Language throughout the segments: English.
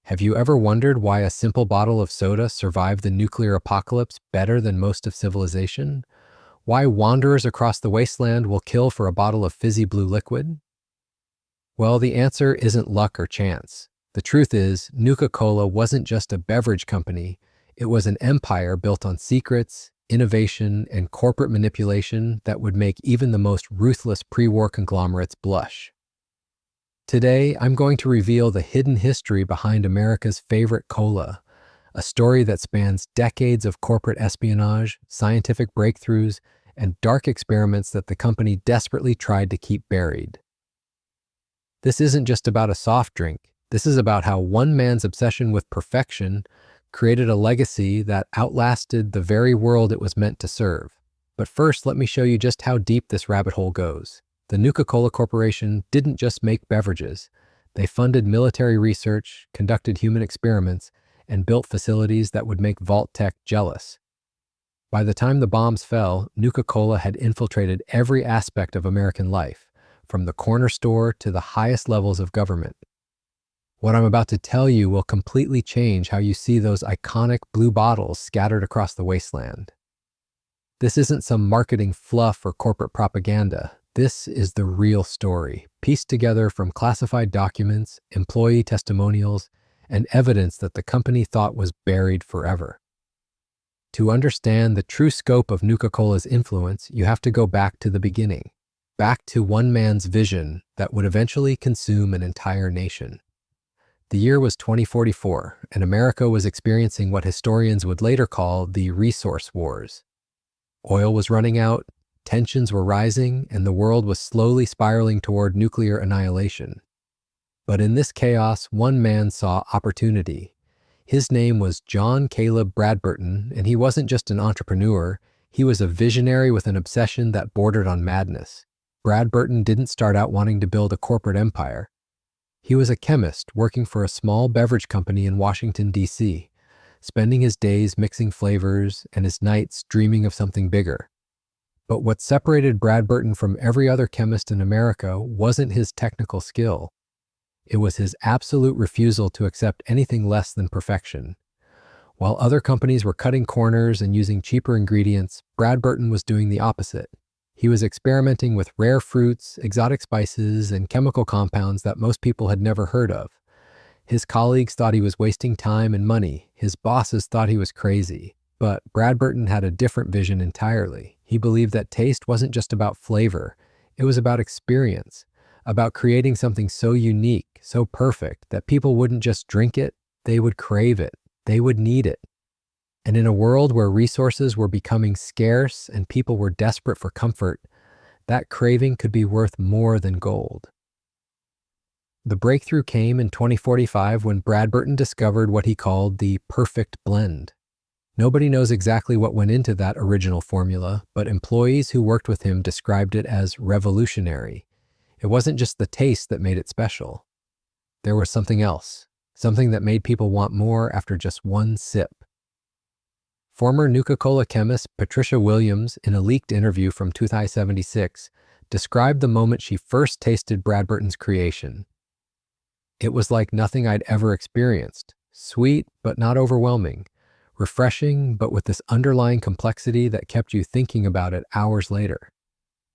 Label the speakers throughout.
Speaker 1: Have you ever wondered why a simple bottle of soda survived the nuclear apocalypse better than most of civilization? Why wanderers across the wasteland will kill for a bottle of fizzy blue liquid? Well, the answer isn't luck or chance. The truth is, Nuka-Cola wasn't just a beverage company, it was an empire built on secrets, innovation, and corporate manipulation that would make even the most ruthless pre-war conglomerates blush. Today, I'm going to reveal the hidden history behind America's favorite cola, a story that spans decades of corporate espionage, scientific breakthroughs, and dark experiments that the company desperately tried to keep buried. This isn't just about a soft drink. This is about how one man's obsession with perfection created a legacy that outlasted the very world it was meant to serve. But first, let me show you just how deep this rabbit hole goes. The Nuka-Cola Corporation didn't just make beverages. They funded military research, conducted human experiments, and built facilities that would make Vault-Tec jealous. By the time the bombs fell, Nuka-Cola had infiltrated every aspect of American life, from the corner store to the highest levels of government. What I'm about to tell you will completely change how you see those iconic blue bottles scattered across the wasteland. This isn't some marketing fluff or corporate propaganda. This is the real story, pieced together from classified documents, employee testimonials, and evidence that the company thought was buried forever. To understand the true scope of Nuka-Cola's influence, you have to go back to the beginning, back to one man's vision that would eventually consume an entire nation. The year was 2044, and America was experiencing what historians would later call the resource wars. Oil was running out, tensions were rising, and the world was slowly spiraling toward nuclear annihilation. But in this chaos, one man saw opportunity. His name was John Caleb Bradburton, and he wasn't just an entrepreneur, he was a visionary with an obsession that bordered on madness. Bradburton didn't start out wanting to build a corporate empire. He was a chemist working for a small beverage company in Washington, D.C., spending his days mixing flavors and his nights dreaming of something bigger. But what separated Bradburton from every other chemist in America wasn't his technical skill. It was his absolute refusal to accept anything less than perfection. While other companies were cutting corners and using cheaper ingredients, Bradburton was doing the opposite. He was experimenting with rare fruits, exotic spices, and chemical compounds that most people had never heard of. His colleagues thought he was wasting time and money. His bosses thought he was crazy. But Bradburton had a different vision entirely. He believed that taste wasn't just about flavor. It was about experience, about creating something so unique, so perfect, that people wouldn't just drink it, they would crave it, they would need it. And in a world where resources were becoming scarce and people were desperate for comfort, that craving could be worth more than gold. The breakthrough came in 2045 when Bradburton discovered what he called the perfect blend. Nobody knows exactly what went into that original formula, but employees who worked with him described it as revolutionary. It wasn't just the taste that made it special. There was something else, something that made people want more after just one sip. Former Nuka-Cola chemist Patricia Williams, in a leaked interview from 2076, described the moment she first tasted Bradburton's creation. It was like nothing I'd ever experienced, sweet but not overwhelming, refreshing but with this underlying complexity that kept you thinking about it hours later.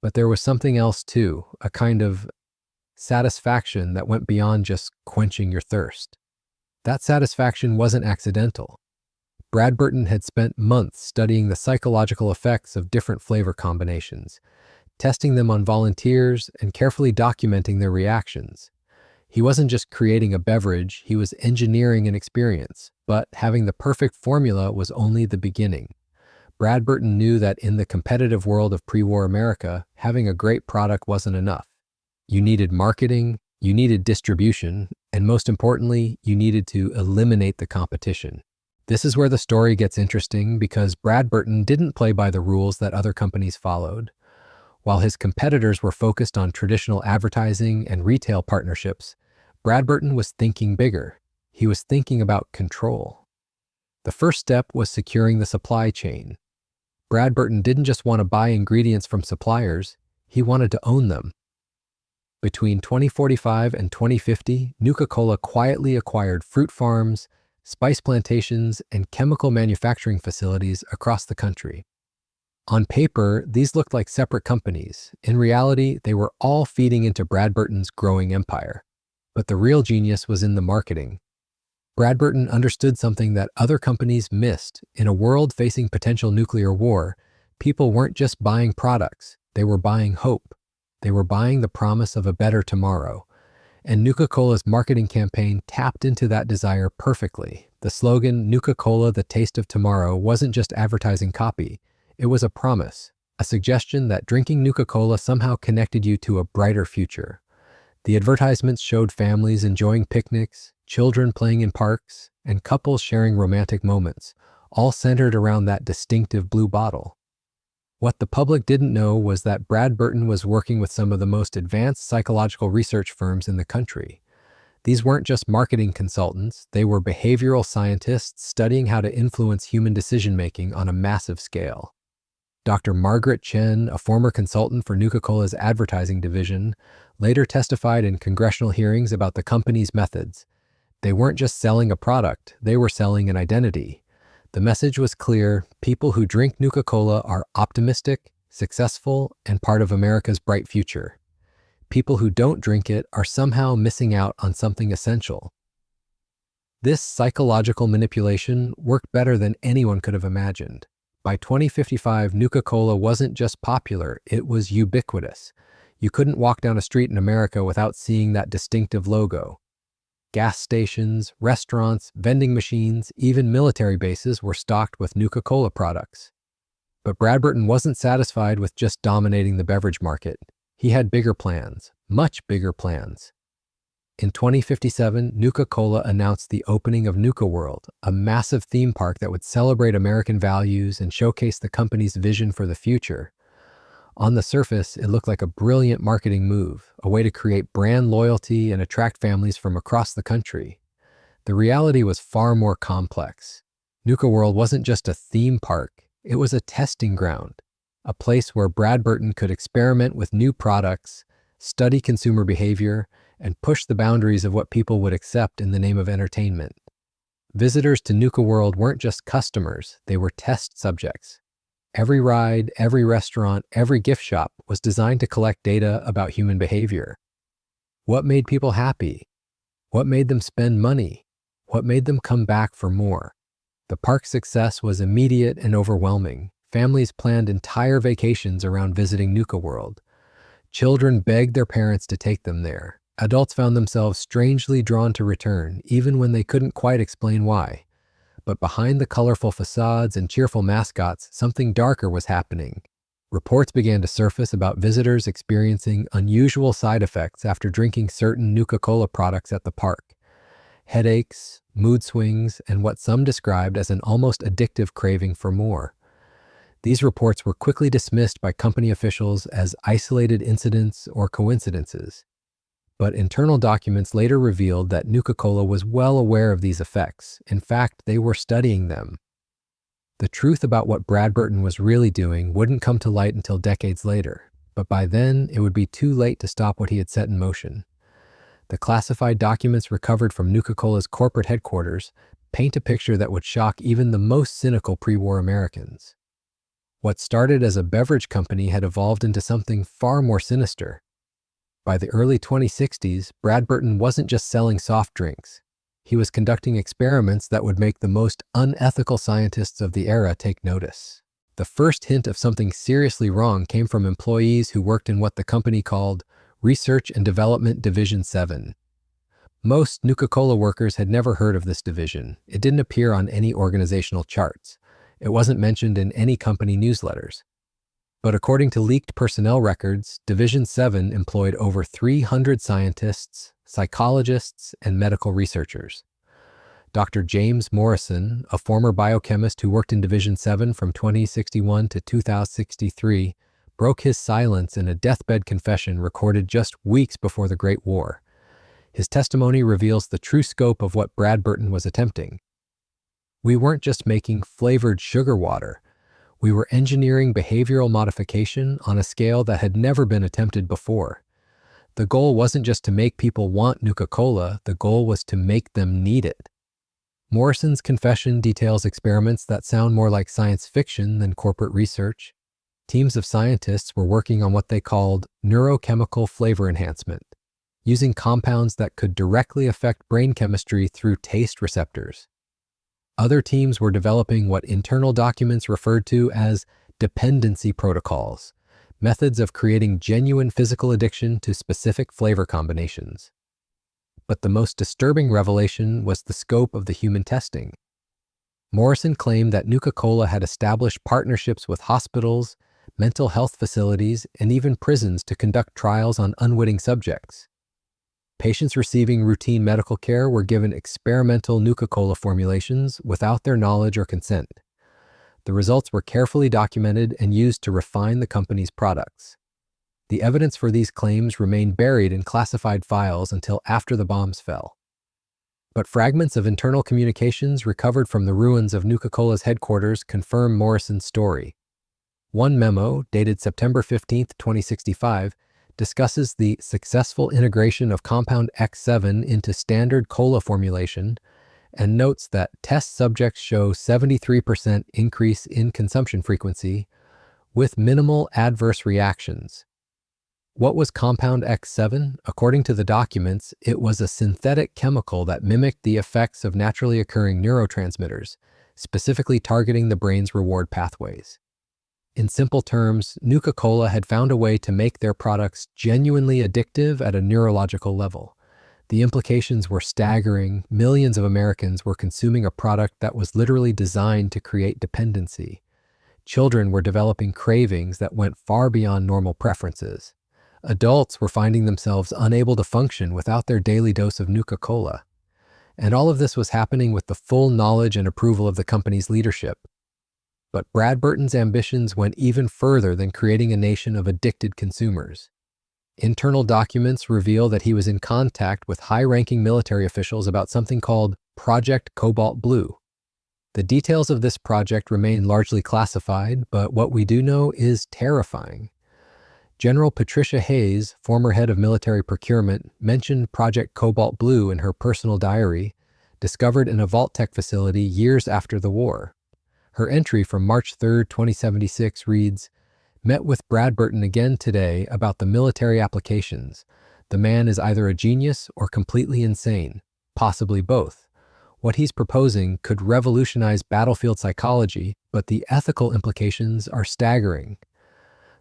Speaker 1: But there was something else too, a kind of satisfaction that went beyond just quenching your thirst. That satisfaction wasn't accidental. Bradburton had spent months studying the psychological effects of different flavor combinations, testing them on volunteers and carefully documenting their reactions. He wasn't just creating a beverage, he was engineering an experience, but having the perfect formula was only the beginning. Bradburton knew that in the competitive world of pre-war America, having a great product wasn't enough. You needed marketing, you needed distribution, and most importantly, you needed to eliminate the competition. This is where the story gets interesting because Bradburton didn't play by the rules that other companies followed. While his competitors were focused on traditional advertising and retail partnerships, Bradburton was thinking bigger. He was thinking about control. The first step was securing the supply chain. Bradburton didn't just want to buy ingredients from suppliers, he wanted to own them. Between 2045 and 2050, Nuka-Cola quietly acquired fruit farms, spice plantations, and chemical manufacturing facilities across the country. On paper, these looked like separate companies. In reality, they were all feeding into Bradburton's growing empire. But the real genius was in the marketing. Bradburton understood something that other companies missed. In a world facing potential nuclear war, people weren't just buying products, they were buying hope. They were buying the promise of a better tomorrow. And Nuka-Cola's marketing campaign tapped into that desire perfectly. The slogan, Nuka-Cola, the taste of tomorrow, wasn't just advertising copy. It was a promise, a suggestion that drinking Nuka-Cola somehow connected you to a brighter future. The advertisements showed families enjoying picnics, children playing in parks, and couples sharing romantic moments, all centered around that distinctive blue bottle. What the public didn't know was that Bradburton was working with some of the most advanced psychological research firms in the country. These weren't just marketing consultants, they were behavioral scientists studying how to influence human decision-making on a massive scale. Dr. Margaret Chen, a former consultant for Nuka-Cola's advertising division, later testified in congressional hearings about the company's methods. They weren't just selling a product, they were selling an identity. The message was clear: people who drink Nuka-Cola are optimistic, successful, and part of America's bright future. People who don't drink it are somehow missing out on something essential. This psychological manipulation worked better than anyone could have imagined. By 2055, Nuka-Cola wasn't just popular, it was ubiquitous. You couldn't walk down a street in America without seeing that distinctive logo. Gas stations, restaurants, vending machines, even military bases were stocked with Nuka-Cola products. But Bradburton wasn't satisfied with just dominating the beverage market. He had bigger plans, much bigger plans. In 2057, Nuka-Cola announced the opening of Nuka World, a massive theme park that would celebrate American values and showcase the company's vision for the future. On the surface, it looked like a brilliant marketing move, a way to create brand loyalty and attract families from across the country. The reality was far more complex. Nuka World wasn't just a theme park, it was a testing ground, a place where Bradburton could experiment with new products, study consumer behavior, and push the boundaries of what people would accept in the name of entertainment. Visitors to Nuka World weren't just customers, they were test subjects. Every ride, every restaurant, every gift shop was designed to collect data about human behavior. What made people happy? What made them spend money? What made them come back for more? The park's success was immediate and overwhelming. Families planned entire vacations around visiting Nuka World. Children begged their parents to take them there. Adults found themselves strangely drawn to return, even when they couldn't quite explain why. But behind the colorful facades and cheerful mascots, something darker was happening. Reports began to surface about visitors experiencing unusual side effects after drinking certain Nuka-Cola products at the park. Headaches, mood swings, and what some described as an almost addictive craving for more. These reports were quickly dismissed by company officials as isolated incidents or coincidences. But internal documents later revealed that Nuka-Cola was well aware of these effects. In fact, they were studying them. The truth about what Bradburton was really doing wouldn't come to light until decades later, but by then it would be too late to stop what he had set in motion. The classified documents recovered from Nuka-Cola's corporate headquarters paint a picture that would shock even the most cynical pre-war Americans. What started as a beverage company had evolved into something far more sinister. By the early 2060s, Bradburton wasn't just selling soft drinks. He was conducting experiments that would make the most unethical scientists of the era take notice. The first hint of something seriously wrong came from employees who worked in what the company called Research and Development Division 7. Most Nuka-Cola workers had never heard of this division. It didn't appear on any organizational charts. It wasn't mentioned in any company newsletters. But according to leaked personnel records, Division 7 employed over 300 scientists, psychologists, and medical researchers. Dr. James Morrison, a former biochemist who worked in Division 7 from 2061 to 2063, broke his silence in a deathbed confession recorded just weeks before the Great War. His testimony reveals the true scope of what Bradburton was attempting. We weren't just making flavored sugar water. We were engineering behavioral modification on a scale that had never been attempted before. The goal wasn't just to make people want Nuka-Cola, the goal was to make them need it. Morrison's confession details experiments that sound more like science fiction than corporate research. Teams of scientists were working on what they called neurochemical flavor enhancement, using compounds that could directly affect brain chemistry through taste receptors. Other teams were developing what internal documents referred to as dependency protocols, methods of creating genuine physical addiction to specific flavor combinations. But the most disturbing revelation was the scope of the human testing. Morrison claimed that Nuka-Cola had established partnerships with hospitals, mental health facilities, and even prisons to conduct trials on unwitting subjects. Patients receiving routine medical care were given experimental Nuka-Cola formulations without their knowledge or consent. The results were carefully documented and used to refine the company's products. The evidence for these claims remained buried in classified files until after the bombs fell. But fragments of internal communications recovered from the ruins of Nuka-Cola's headquarters confirm Morrison's story. One memo, dated September 15, 2065, discusses the successful integration of compound X7 into standard cola formulation and notes that test subjects show 73% increase in consumption frequency with minimal adverse reactions. What was compound X7? According to the documents, it was a synthetic chemical that mimicked the effects of naturally occurring neurotransmitters, specifically targeting the brain's reward pathways. In simple terms, Nuka-Cola had found a way to make their products genuinely addictive at a neurological level. The implications were staggering. Millions of Americans were consuming a product that was literally designed to create dependency. Children were developing cravings that went far beyond normal preferences. Adults were finding themselves unable to function without their daily dose of Nuka-Cola. And all of this was happening with the full knowledge and approval of the company's leadership. But Brad Burton's ambitions went even further than creating a nation of addicted consumers. Internal documents reveal that he was in contact with high-ranking military officials about something called Project Cobalt Blue. The details of this project remain largely classified, but what we do know is terrifying. General Patricia Hayes, former head of military procurement, mentioned Project Cobalt Blue in her personal diary, discovered in a Vault-Tec facility years after the war. Her entry from March 3, 2076 reads, "Met with Brad Burton again today about the military applications. The man is either a genius or completely insane, possibly both. What he's proposing could revolutionize battlefield psychology, but the ethical implications are staggering."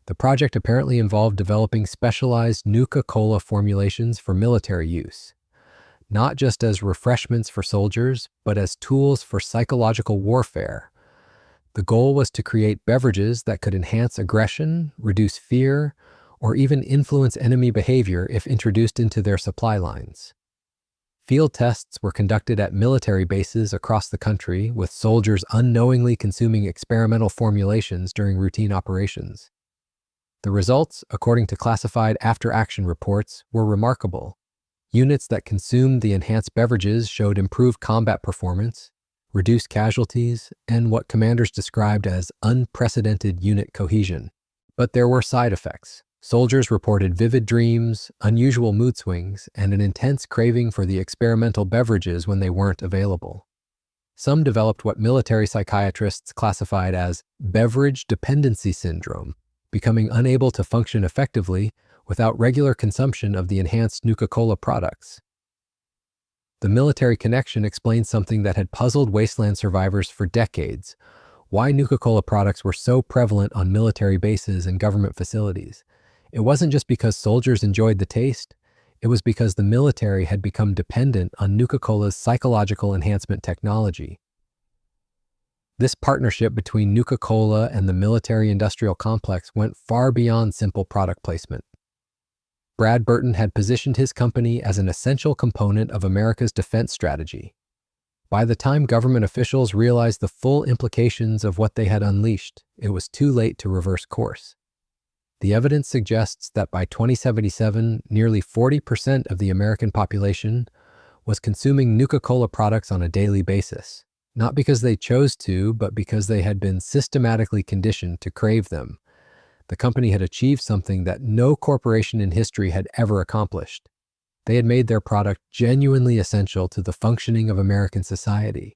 Speaker 1: The project apparently involved developing specialized Nuka-Cola formulations for military use, not just as refreshments for soldiers, but as tools for psychological warfare. The goal was to create beverages that could enhance aggression, reduce fear, or even influence enemy behavior if introduced into their supply lines. Field tests were conducted at military bases across the country, with soldiers unknowingly consuming experimental formulations during routine operations. The results, according to classified after-action reports, were remarkable. Units that consumed the enhanced beverages showed improved combat performance, reduced casualties, and what commanders described as unprecedented unit cohesion. But there were side effects. Soldiers reported vivid dreams, unusual mood swings, and an intense craving for the experimental beverages when they weren't available. Some developed what military psychiatrists classified as beverage dependency syndrome, becoming unable to function effectively without regular consumption of the enhanced Nuka-Cola products. The military connection explains something that had puzzled Wasteland survivors for decades: why Nuka-Cola products were so prevalent on military bases and government facilities. It wasn't just because soldiers enjoyed the taste, it was because the military had become dependent on Nuka-Cola's psychological enhancement technology. This partnership between Nuka-Cola and the military-industrial complex went far beyond simple product placement. Brad Burton had positioned his company as an essential component of America's defense strategy. By the time government officials realized the full implications of what they had unleashed, it was too late to reverse course. The evidence suggests that by 2077, nearly 40% of the American population was consuming Nuka-Cola products on a daily basis, not because they chose to, but because they had been systematically conditioned to crave them. The company had achieved something that no corporation in history had ever accomplished. They had made their product genuinely essential to the functioning of American society.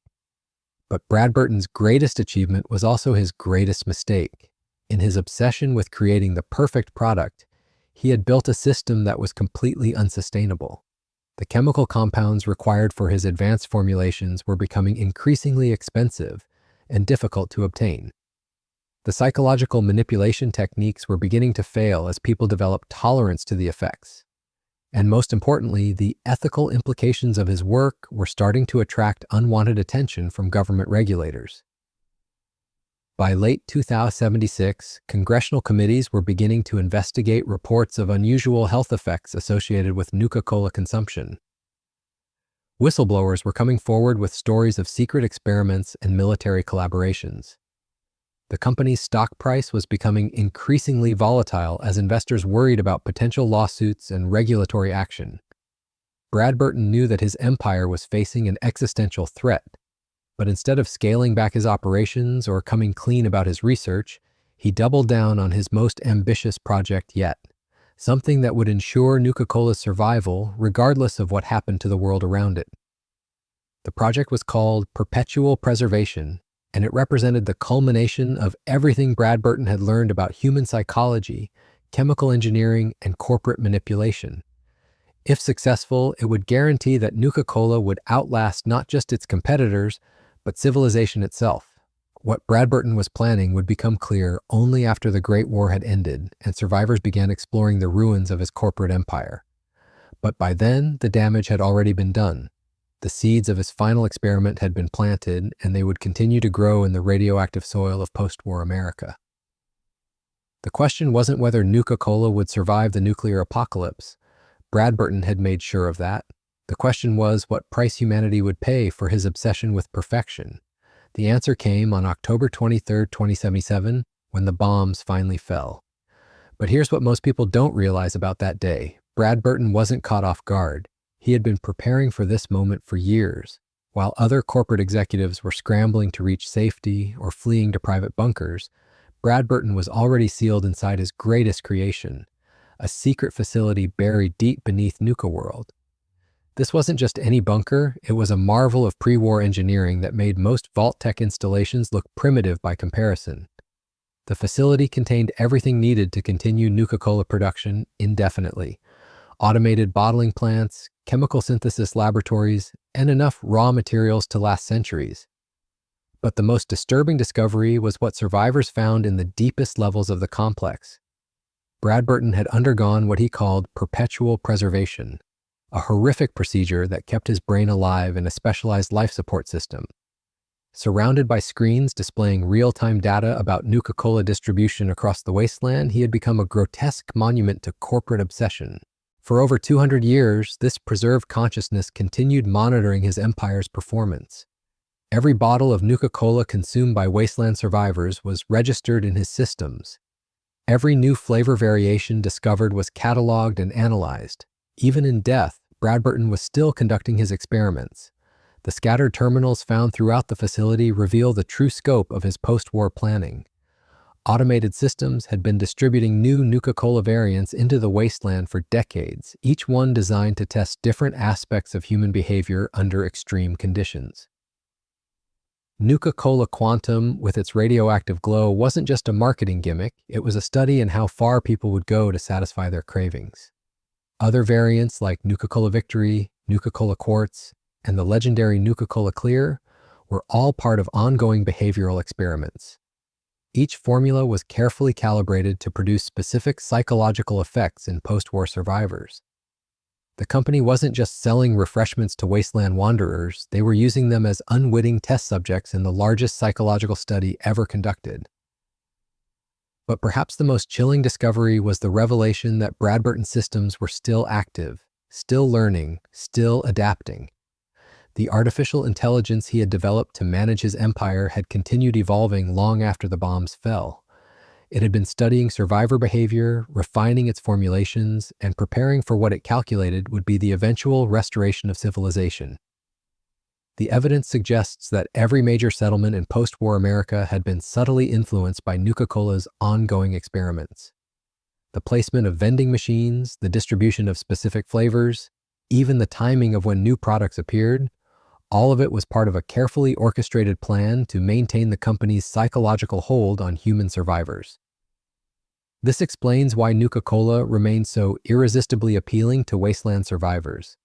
Speaker 1: But Bradburton's greatest achievement was also his greatest mistake. In his obsession with creating the perfect product, he had built a system that was completely unsustainable. The chemical compounds required for his advanced formulations were becoming increasingly expensive and difficult to obtain. The psychological manipulation techniques were beginning to fail as people developed tolerance to the effects. And most importantly, the ethical implications of his work were starting to attract unwanted attention from government regulators. By late 2076, congressional committees were beginning to investigate reports of unusual health effects associated with Nuka-Cola consumption. Whistleblowers were coming forward with stories of secret experiments and military collaborations. The company's stock price was becoming increasingly volatile as investors worried about potential lawsuits and regulatory action. Bradburton knew that his empire was facing an existential threat, but instead of scaling back his operations or coming clean about his research, he doubled down on his most ambitious project yet, something that would ensure Nuka-Cola's survival regardless of what happened to the world around it. The project was called Perpetual Preservation, and it represented the culmination of everything Bradburton had learned about human psychology, chemical engineering, and corporate manipulation. If successful, it would guarantee that Nuka-Cola would outlast not just its competitors, but civilization itself. What Bradburton was planning would become clear only after the Great War had ended and survivors began exploring the ruins of his corporate empire. But by then, the damage had already been done. The seeds of his final experiment had been planted, and they would continue to grow in the radioactive soil of post-war America. The question wasn't whether Nuka-Cola would survive the nuclear apocalypse. Bradburton had made sure of that. The question was what price humanity would pay for his obsession with perfection. The answer came on October 23, 2077, when the bombs finally fell. But here's what most people don't realize about that day. Bradburton wasn't caught off guard. He had been preparing for this moment for years. While other corporate executives were scrambling to reach safety or fleeing to private bunkers, Bradburton was already sealed inside his greatest creation, a secret facility buried deep beneath Nuka World. This wasn't just any bunker, it was a marvel of pre-war engineering that made most Vault-Tec installations look primitive by comparison. The facility contained everything needed to continue Nuka-Cola production indefinitely: automated bottling plants, chemical synthesis laboratories, and enough raw materials to last centuries. But the most disturbing discovery was what survivors found in the deepest levels of the complex. Bradburton had undergone what he called perpetual preservation, a horrific procedure that kept his brain alive in a specialized life support system. Surrounded by screens displaying real-time data about Nuka-Cola distribution across the wasteland, he had become a grotesque monument to corporate obsession. For over 200 years, this preserved consciousness continued monitoring his empire's performance. Every bottle of Nuka-Cola consumed by wasteland survivors was registered in his systems. Every new flavor variation discovered was cataloged and analyzed. Even in death, Bradburton was still conducting his experiments. The scattered terminals found throughout the facility reveal the true scope of his post-war planning. Automated systems had been distributing new Nuka-Cola variants into the wasteland for decades, each one designed to test different aspects of human behavior under extreme conditions. Nuka-Cola Quantum, with its radioactive glow, wasn't just a marketing gimmick, it was a study in how far people would go to satisfy their cravings. Other variants like Nuka-Cola Victory, Nuka-Cola Quartz, and the legendary Nuka-Cola Clear were all part of ongoing behavioral experiments. Each formula was carefully calibrated to produce specific psychological effects in post-war survivors. The company wasn't just selling refreshments to wasteland wanderers, they were using them as unwitting test subjects in the largest psychological study ever conducted. But perhaps the most chilling discovery was the revelation that Bradburton's systems were still active, still learning, still adapting. The artificial intelligence he had developed to manage his empire had continued evolving long after the bombs fell. It had been studying survivor behavior, refining its formulations, and preparing for what it calculated would be the eventual restoration of civilization. The evidence suggests that every major settlement in post-war America had been subtly influenced by Nuka-Cola's ongoing experiments. The placement of vending machines, the distribution of specific flavors, even the timing of when new products appeared, all of it was part of a carefully orchestrated plan to maintain the company's psychological hold on human survivors. This explains why Nuka-Cola remained so irresistibly appealing to Wasteland survivors.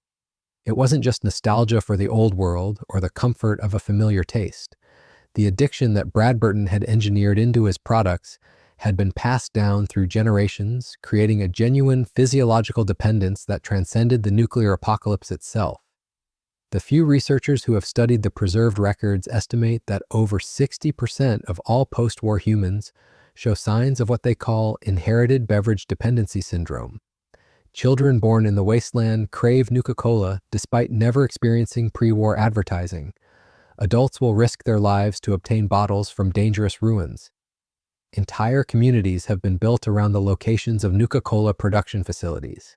Speaker 1: It wasn't just nostalgia for the old world or the comfort of a familiar taste. The addiction that Bradburton had engineered into his products had been passed down through generations, creating a genuine physiological dependence that transcended the nuclear apocalypse itself. The few researchers who have studied the preserved records estimate that over 60% of all post-war humans show signs of what they call inherited beverage dependency syndrome. Children born in the wasteland crave Nuka-Cola despite never experiencing pre-war advertising. Adults will risk their lives to obtain bottles from dangerous ruins. Entire communities have been built around the locations of Nuka-Cola production facilities.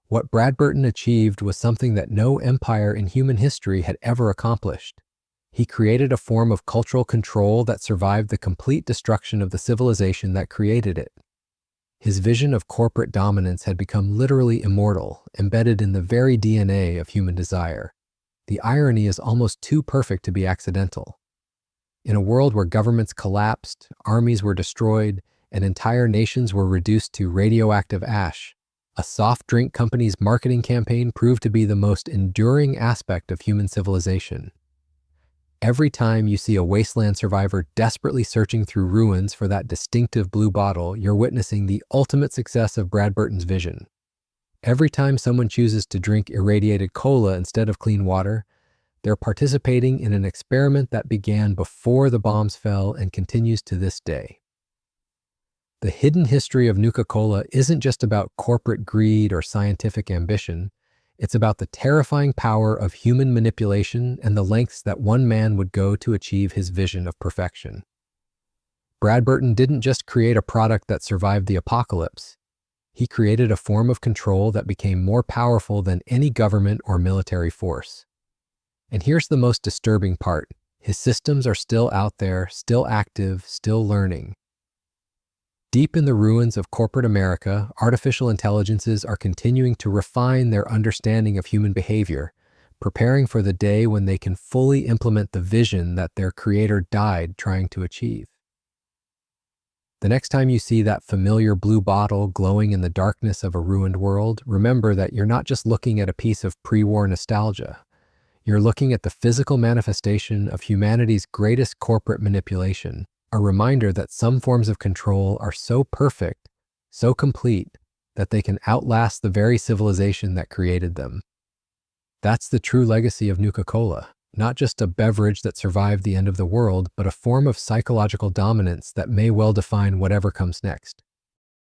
Speaker 1: What Bradburton achieved was something that no empire in human history had ever accomplished. He created a form of cultural control that survived the complete destruction of the civilization that created it. His vision of corporate dominance had become literally immortal, embedded in the very DNA of human desire. The irony is almost too perfect to be accidental. In a world where governments collapsed, armies were destroyed, and entire nations were reduced to radioactive ash, a soft drink company's marketing campaign proved to be the most enduring aspect of human civilization. Every time you see a wasteland survivor desperately searching through ruins for that distinctive blue bottle, you're witnessing the ultimate success of Bradburton's vision. Every time someone chooses to drink irradiated cola instead of clean water, they're participating in an experiment that began before the bombs fell and continues to this day. The hidden history of Nuka-Cola isn't just about corporate greed or scientific ambition. It's about the terrifying power of human manipulation and the lengths that one man would go to achieve his vision of perfection. Bradburton didn't just create a product that survived the apocalypse. He created a form of control that became more powerful than any government or military force. And here's the most disturbing part. His systems are still out there, still active, still learning. Deep in the ruins of corporate America, artificial intelligences are continuing to refine their understanding of human behavior, preparing for the day when they can fully implement the vision that their creator died trying to achieve. The next time you see that familiar blue bottle glowing in the darkness of a ruined world, remember that you're not just looking at a piece of pre-war nostalgia. You're looking at the physical manifestation of humanity's greatest corporate manipulation, a reminder that some forms of control are so perfect, so complete, that they can outlast the very civilization that created them. That's the true legacy of Nuka-Cola, not just a beverage that survived the end of the world, but a form of psychological dominance that may well define whatever comes next.